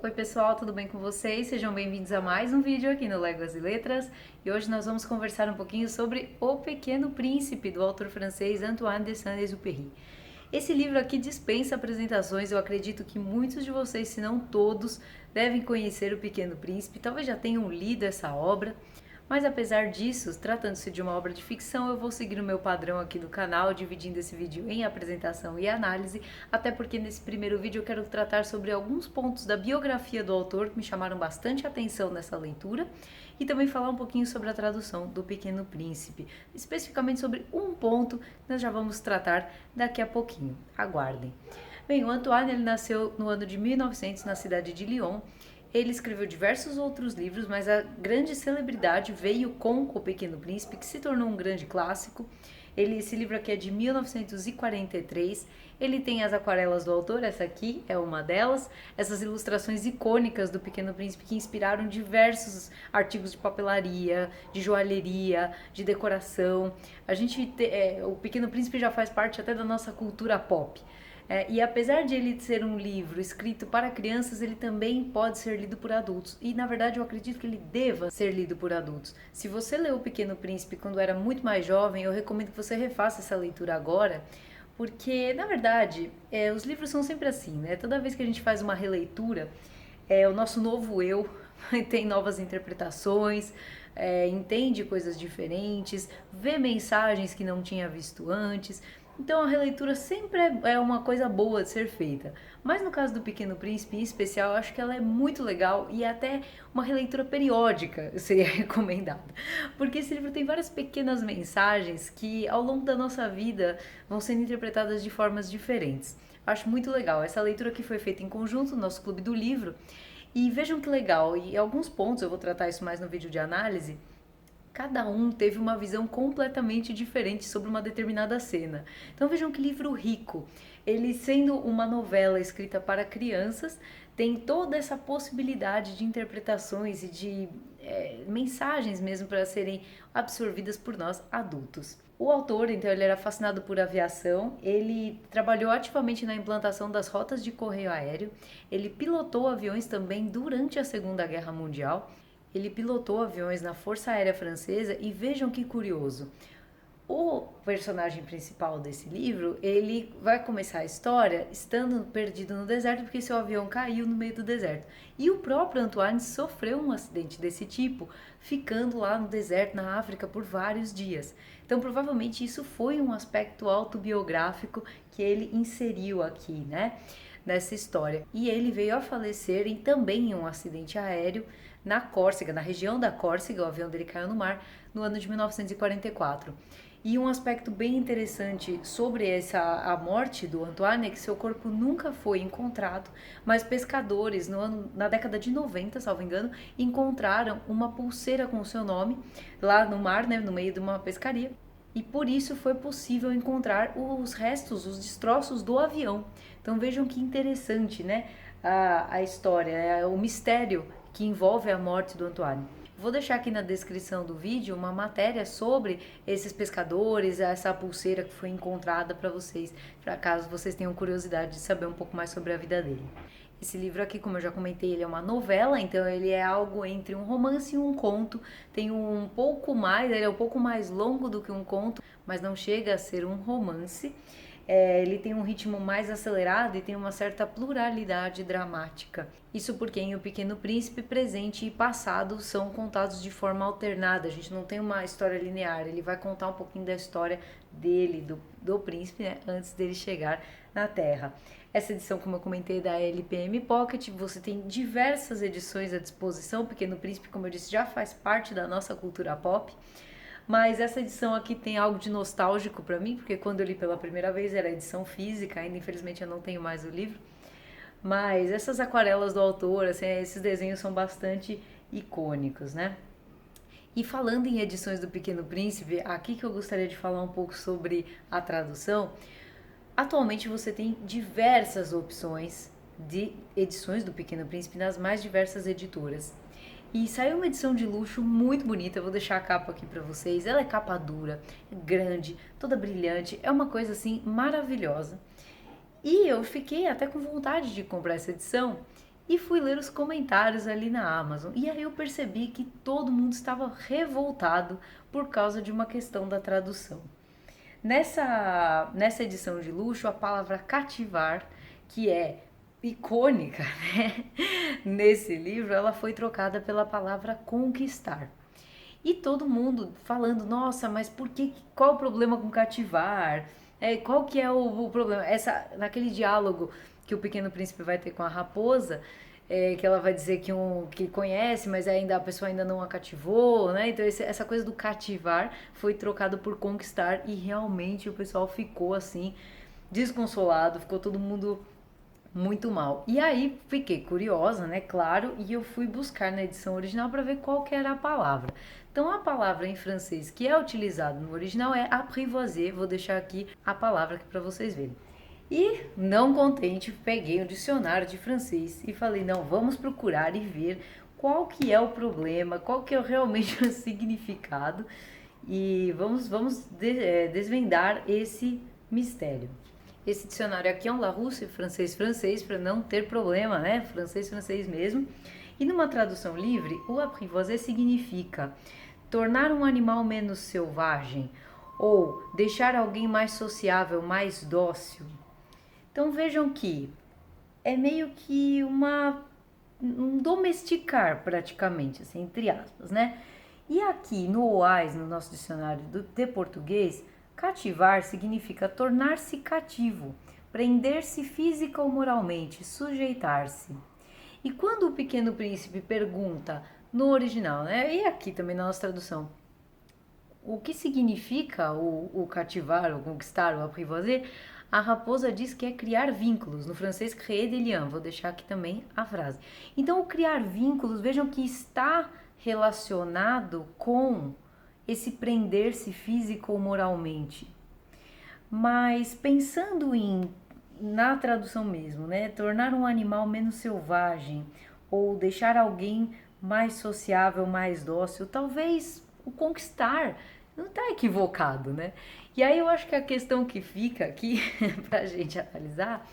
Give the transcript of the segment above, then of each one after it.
Oi pessoal, tudo bem com vocês? Sejam bem-vindos a mais um vídeo aqui no Léguas e Letras e hoje nós vamos conversar um pouquinho sobre O Pequeno Príncipe, do autor francês Antoine de Saint-Exupéry. Esse livro aqui dispensa apresentações, eu acredito que muitos de vocês, se não todos, devem conhecer O Pequeno Príncipe, talvez já tenham lido essa obra. Mas apesar disso, tratando-se de uma obra de ficção, eu vou seguir o meu padrão aqui do canal, dividindo esse vídeo em apresentação e análise, até porque nesse primeiro vídeo eu quero tratar sobre alguns pontos da biografia do autor que me chamaram bastante atenção nessa leitura, e também falar um pouquinho sobre a tradução do Pequeno Príncipe, especificamente sobre um ponto que nós já vamos tratar daqui a pouquinho. Aguardem. Bem, o Antoine ele nasceu no ano de 1900 na cidade de Lyon. Ele escreveu diversos outros livros, mas a grande celebridade veio com O Pequeno Príncipe, que se tornou um grande clássico. Esse livro aqui é de 1943. Ele tem as aquarelas do autor, essa aqui é uma delas. Essas ilustrações icônicas do Pequeno Príncipe que inspiraram diversos artigos de papelaria, de joalheria, de decoração. O Pequeno Príncipe já faz parte até da nossa cultura pop. E apesar de ele ser um livro escrito para crianças, ele também pode ser lido por adultos. E na verdade eu acredito que ele deva ser lido por adultos. Se você leu O Pequeno Príncipe quando era muito mais jovem, eu recomendo que você refaça essa leitura agora, porque na verdade os livros são sempre assim, né? Toda vez que a gente faz uma releitura, o nosso novo eu tem novas interpretações, entende coisas diferentes, vê mensagens que não tinha visto antes. Então a releitura sempre é uma coisa boa de ser feita. Mas no caso do Pequeno Príncipe em especial, eu acho que ela é muito legal e até uma releitura periódica seria recomendada. Porque esse livro tem várias pequenas mensagens que ao longo da nossa vida vão sendo interpretadas de formas diferentes. Eu acho muito legal. Essa leitura que foi feita em conjunto no nosso Clube do Livro. E vejam que legal, e alguns pontos, eu vou tratar isso mais no vídeo de análise, cada um teve uma visão completamente diferente sobre uma determinada cena. Então vejam que livro rico. Ele sendo uma novela escrita para crianças, tem toda essa possibilidade de interpretações e de mensagens mesmo para serem absorvidas por nós adultos. O autor, então, ele era fascinado por aviação, ele trabalhou ativamente na implantação das rotas de correio aéreo, ele pilotou aviões também durante a Segunda Guerra Mundial. Ele pilotou aviões na Força Aérea Francesa e vejam que curioso. O personagem principal desse livro, ele vai começar a história estando perdido no deserto porque seu avião caiu no meio do deserto. E o próprio Antoine sofreu um acidente desse tipo, ficando lá no deserto, na África, por vários dias. Então, provavelmente isso foi um aspecto autobiográfico que ele inseriu aqui, né, nessa história. E ele veio a falecer também em um acidente aéreo na Córcega, na região da Córcega, o avião dele caiu no mar, no ano de 1944. E um aspecto bem interessante sobre a morte do Antoine é que seu corpo nunca foi encontrado, mas pescadores na década de 90, salvo engano, encontraram uma pulseira com seu nome lá no mar, né, no meio de uma pescaria. E por isso foi possível encontrar os restos, os destroços do avião. Então vejam que interessante, né, a história, o mistério que envolve a morte do Antoine. Vou deixar aqui na descrição do vídeo uma matéria sobre esses pescadores, essa pulseira que foi encontrada para vocês, para caso vocês tenham curiosidade de saber um pouco mais sobre a vida dele. Esse livro aqui, como eu já comentei, ele é uma novela, então ele é algo entre um romance e um conto. Tem um pouco mais, ele é um pouco mais longo do que um conto, mas não chega a ser um romance. Ele tem um ritmo mais acelerado e tem uma certa pluralidade dramática. Isso porque em O Pequeno Príncipe, presente e passado são contados de forma alternada. A gente não tem uma história linear. Ele vai contar um pouquinho da história dele, do príncipe, né, antes dele chegar na Terra. Essa edição, como eu comentei, é da LPM Pocket. Você tem diversas edições à disposição. O Pequeno Príncipe, como eu disse, já faz parte da nossa cultura pop. Mas essa edição aqui tem algo de nostálgico para mim, porque quando eu li pela primeira vez era edição física, ainda infelizmente eu não tenho mais o livro. Mas essas aquarelas do autor, assim, esses desenhos são bastante icônicos, né? E falando em edições do Pequeno Príncipe, aqui que eu gostaria de falar um pouco sobre a tradução. Atualmente você tem diversas opções de edições do Pequeno Príncipe nas mais diversas editoras. E saiu uma edição de luxo muito bonita, eu vou deixar a capa aqui pra vocês. Ela é capa dura, é grande, toda brilhante, é uma coisa assim maravilhosa. E eu fiquei até com vontade de comprar essa edição e fui ler os comentários ali na Amazon. E aí eu percebi que todo mundo estava revoltado por causa de uma questão da tradução. Nessa edição de luxo, a palavra cativar, que é icônica, né? Nesse livro, ela foi trocada pela palavra conquistar. E todo mundo falando, nossa, mas qual o problema com cativar? Qual que é o problema? Naquele diálogo que o Pequeno Príncipe vai ter com a raposa, que ela vai dizer que conhece, mas ainda a pessoa ainda não a cativou, né? Então essa coisa do cativar foi trocado por conquistar e realmente o pessoal ficou assim desconsolado, ficou todo mundo muito mal. E aí fiquei curiosa, né, claro, e eu fui buscar na edição original para ver qual que era a palavra. Então a palavra em francês que é utilizada no original é apprivoiser. Vou deixar aqui a palavra aqui para vocês verem. E não contente, peguei um dicionário de francês e falei, não, vamos procurar e ver qual que é o problema, qual que é realmente o significado e vamos desvendar esse mistério. Esse dicionário aqui é um Larousse francês, para não ter problema, né? Francês mesmo. E numa tradução livre, o apprivoiser significa tornar um animal menos selvagem ou deixar alguém mais sociável, mais dócil. Então vejam que é meio que um domesticar praticamente, assim, entre aspas, né? E aqui no OAS, no nosso dicionário de português, cativar significa tornar-se cativo, prender-se física ou moralmente, sujeitar-se. E quando o Pequeno Príncipe pergunta no original, né? E aqui também na nossa tradução, o que significa o cativar, o conquistar, o apprivoiser? A raposa diz que é criar vínculos, no francês créer des liens, vou deixar aqui também a frase. Então o criar vínculos, vejam que está relacionado com esse prender-se físico ou moralmente. Mas pensando na tradução mesmo, né, tornar um animal menos selvagem ou deixar alguém mais sociável, mais dócil, talvez o conquistar não está equivocado, né? E aí eu acho que a questão que fica aqui pra gente analisar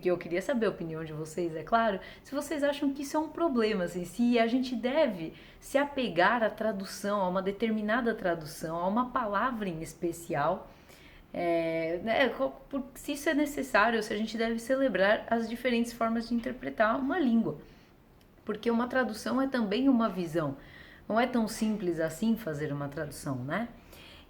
eu queria saber a opinião de vocês, é claro, se vocês acham que isso é um problema, assim, se a gente deve se apegar à tradução, a uma determinada tradução, a uma palavra em especial, né, se isso é necessário, se a gente deve celebrar as diferentes formas de interpretar uma língua. Porque uma tradução é também uma visão. Não é tão simples assim fazer uma tradução, né?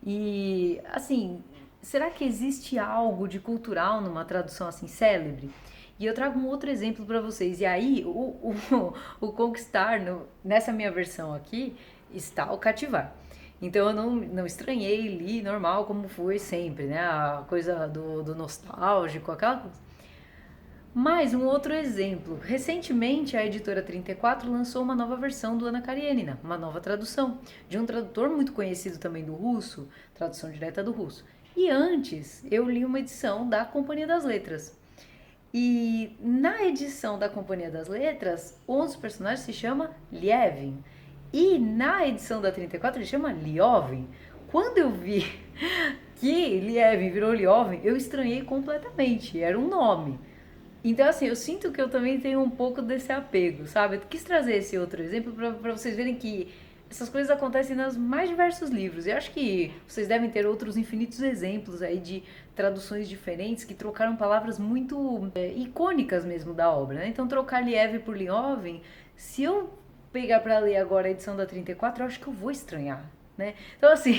E, assim, será que existe algo de cultural numa tradução assim célebre? E eu trago um outro exemplo para vocês. E aí, o conquistar, nessa minha versão aqui, está o cativar. Então eu não estranhei, li normal como foi sempre, né? A coisa do nostálgico, aquela coisa. Mais um outro exemplo. Recentemente, a editora 34 lançou uma nova versão do Anna Karenina, uma nova tradução, de um tradutor muito conhecido também do russo, tradução direta do russo. E antes, eu li uma edição da Companhia das Letras. E na edição da Companhia das Letras, um dos personagens se chama Lievin. E na edição da 34 ele chama Liovin. Quando eu vi que Lievin virou Liovin, eu estranhei completamente. Era um nome. Então, assim, eu sinto que eu também tenho um pouco desse apego, sabe? Eu quis trazer esse outro exemplo para vocês verem que essas coisas acontecem nos mais diversos livros. E acho que vocês devem ter outros infinitos exemplos aí de traduções diferentes que trocaram palavras muito icônicas mesmo da obra, né? Então, trocar Lieve por Liovin, se eu pegar para ler agora a edição da 34, eu acho que eu vou estranhar. Né? Então, assim,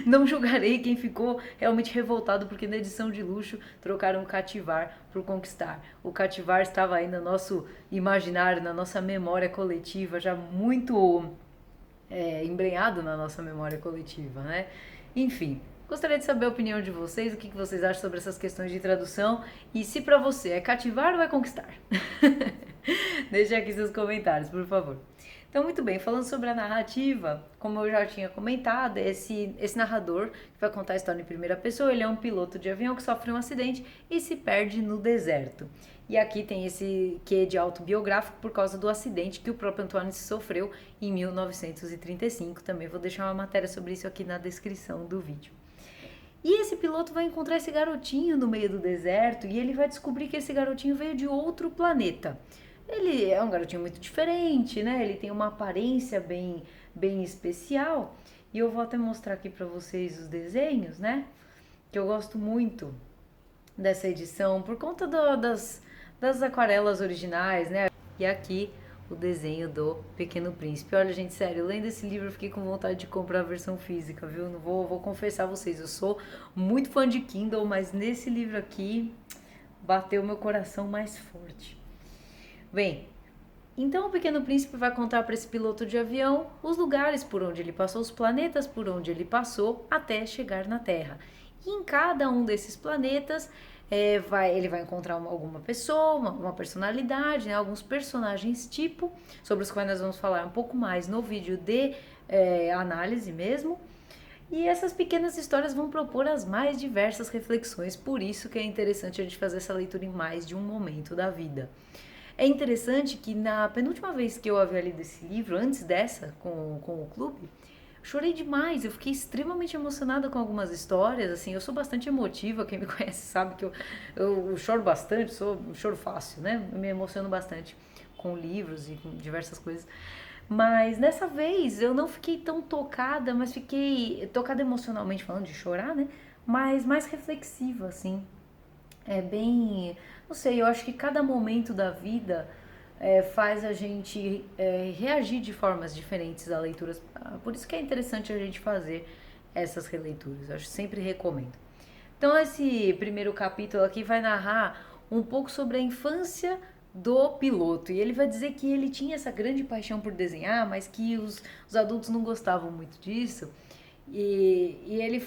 não julgarei quem ficou realmente revoltado porque na edição de luxo trocaram cativar por conquistar. O cativar estava aí no nosso imaginário, na nossa memória coletiva, já muito embrenhado na nossa memória coletiva, né? Enfim, gostaria de saber a opinião de vocês, o que vocês acham sobre essas questões de tradução e se pra você é cativar ou é conquistar. Deixe aqui seus comentários, por favor. Então, muito bem, falando sobre a narrativa, como eu já tinha comentado, esse narrador que vai contar a história em primeira pessoa, ele é um piloto de avião que sofre um acidente e se perde no deserto. E aqui tem esse quê de autobiográfico por causa do acidente que o próprio Antoine sofreu em 1935. Também vou deixar uma matéria sobre isso aqui na descrição do vídeo. E esse piloto vai encontrar esse garotinho no meio do deserto e ele vai descobrir que esse garotinho veio de outro planeta. Ele é um garotinho muito diferente, né? Ele tem uma aparência bem especial. E eu vou até mostrar aqui para vocês os desenhos, né? Que eu gosto muito dessa edição por conta das aquarelas originais, né? E aqui o desenho do Pequeno Príncipe. Olha, gente, sério, lendo esse livro eu fiquei com vontade de comprar a versão física, viu? Não vou confessar a vocês, eu sou muito fã de Kindle, mas nesse livro aqui bateu meu coração mais forte. Bem, então o Pequeno Príncipe vai contar para esse piloto de avião os lugares por onde ele passou, os planetas por onde ele passou até chegar na Terra. E em cada um desses planetas ele vai encontrar alguma pessoa, uma personalidade, né, alguns personagens tipo, sobre os quais nós vamos falar um pouco mais no vídeo de análise mesmo. E essas pequenas histórias vão propor as mais diversas reflexões, por isso que é interessante a gente fazer essa leitura em mais de um momento da vida. É interessante que na penúltima vez que eu havia lido esse livro, antes dessa, com o clube, chorei demais, eu fiquei extremamente emocionada com algumas histórias, assim, eu sou bastante emotiva, quem me conhece sabe que eu choro bastante, choro fácil, né? Eu me emociono bastante com livros e com diversas coisas. Mas dessa vez eu não fiquei tão tocada, mas fiquei tocada emocionalmente, falando de chorar, né? Mas mais reflexiva, assim. É bem, não sei, eu acho que cada momento da vida faz a gente reagir de formas diferentes a leituras. Por isso que é interessante a gente fazer essas releituras. Eu sempre recomendo. Então, esse primeiro capítulo aqui vai narrar um pouco sobre a infância do piloto. E ele vai dizer que ele tinha essa grande paixão por desenhar, mas que os adultos não gostavam muito disso. E ele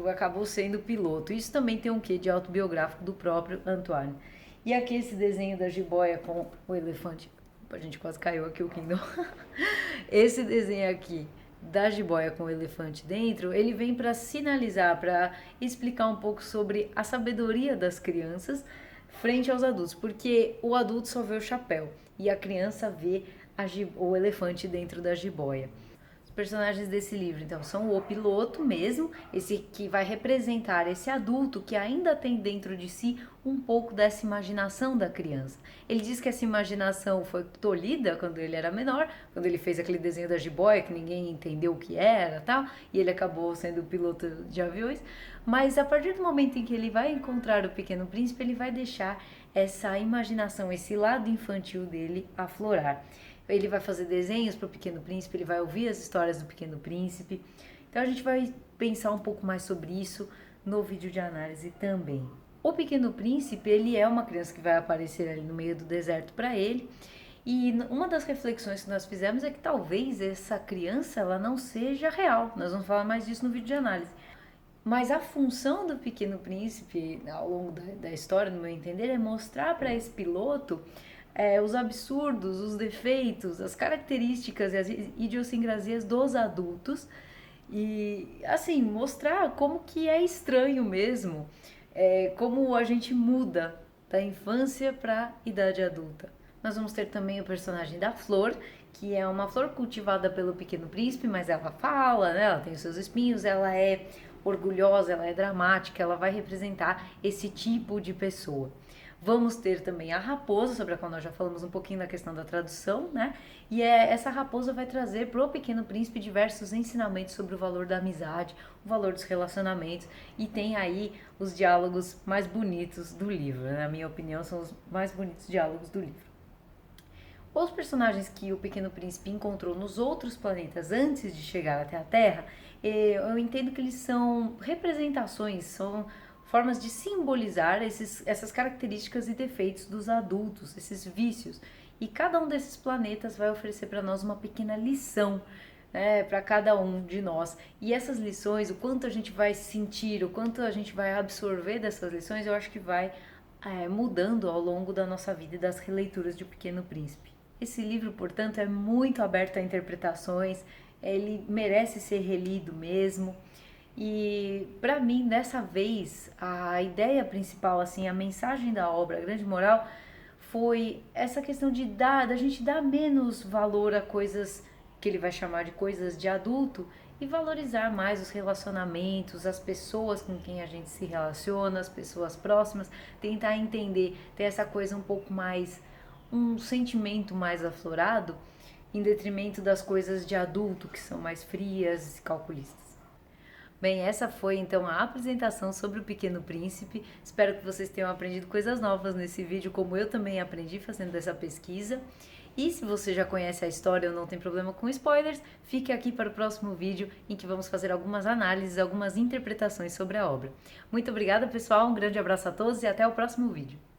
acabou sendo piloto. Isso também tem um quê de autobiográfico do próprio Antoine. E aqui esse desenho da jiboia com o elefante. A gente quase caiu aqui o Kindle. Esse desenho aqui da jiboia com o elefante dentro, ele vem para sinalizar, para explicar um pouco sobre a sabedoria das crianças frente aos adultos, porque o adulto só vê o chapéu e a criança vê o elefante dentro da jiboia. Os personagens desse livro, então, são o piloto mesmo, esse que vai representar esse adulto que ainda tem dentro de si um pouco dessa imaginação da criança. Ele diz que essa imaginação foi tolhida quando ele era menor, quando ele fez aquele desenho da jiboia que ninguém entendeu o que era, tal, e ele acabou sendo piloto de aviões, mas a partir do momento em que ele vai encontrar o Pequeno Príncipe, ele vai deixar essa imaginação, esse lado infantil dele aflorar. Ele vai fazer desenhos para o Pequeno Príncipe, ele vai ouvir as histórias do Pequeno Príncipe. Então a gente vai pensar um pouco mais sobre isso no vídeo de análise também. O Pequeno Príncipe, ele é uma criança que vai aparecer ali no meio do deserto para ele. E uma das reflexões que nós fizemos é que talvez essa criança ela não seja real. Nós vamos falar mais disso no vídeo de análise. Mas a função do Pequeno Príncipe ao longo da história, no meu entender, é mostrar para esse piloto os absurdos, os defeitos, as características e as idiosincrasias dos adultos e, assim, mostrar como que é estranho mesmo, como a gente muda da infância para a idade adulta. Nós vamos ter também o personagem da Flor, que é uma flor cultivada pelo Pequeno Príncipe, mas ela fala, né? Ela tem os seus espinhos, ela é orgulhosa, ela é dramática, ela vai representar esse tipo de pessoa. Vamos ter também a raposa, sobre a qual nós já falamos um pouquinho na questão da tradução, né? E essa raposa vai trazer para o Pequeno Príncipe diversos ensinamentos sobre o valor da amizade, o valor dos relacionamentos, e tem aí os diálogos mais bonitos do livro, né? Na minha opinião, são os mais bonitos diálogos do livro. Os personagens que o Pequeno Príncipe encontrou nos outros planetas antes de chegar até a Terra, eu entendo que eles são representações, são formas de simbolizar essas características e defeitos dos adultos, esses vícios. E cada um desses planetas vai oferecer para nós uma pequena lição, né, para cada um de nós. E essas lições, o quanto a gente vai sentir, o quanto a gente vai absorver dessas lições, eu acho que vai mudando ao longo da nossa vida e das releituras de O Pequeno Príncipe. Esse livro, portanto, é muito aberto a interpretações, ele merece ser relido mesmo. E para mim, dessa vez, a ideia principal, assim, a mensagem da obra, a grande moral, foi essa questão da gente dar menos valor a coisas que ele vai chamar de coisas de adulto e valorizar mais os relacionamentos, as pessoas com quem a gente se relaciona, as pessoas próximas, tentar entender, ter essa coisa um pouco mais, um sentimento mais aflorado, em detrimento das coisas de adulto que são mais frias e calculistas. Bem, essa foi então a apresentação sobre o Pequeno Príncipe. Espero que vocês tenham aprendido coisas novas nesse vídeo, como eu também aprendi fazendo essa pesquisa. E se você já conhece a história ou não tem problema com spoilers, fique aqui para o próximo vídeo em que vamos fazer algumas análises, algumas interpretações sobre a obra. Muito obrigada, pessoal, um grande abraço a todos e até o próximo vídeo.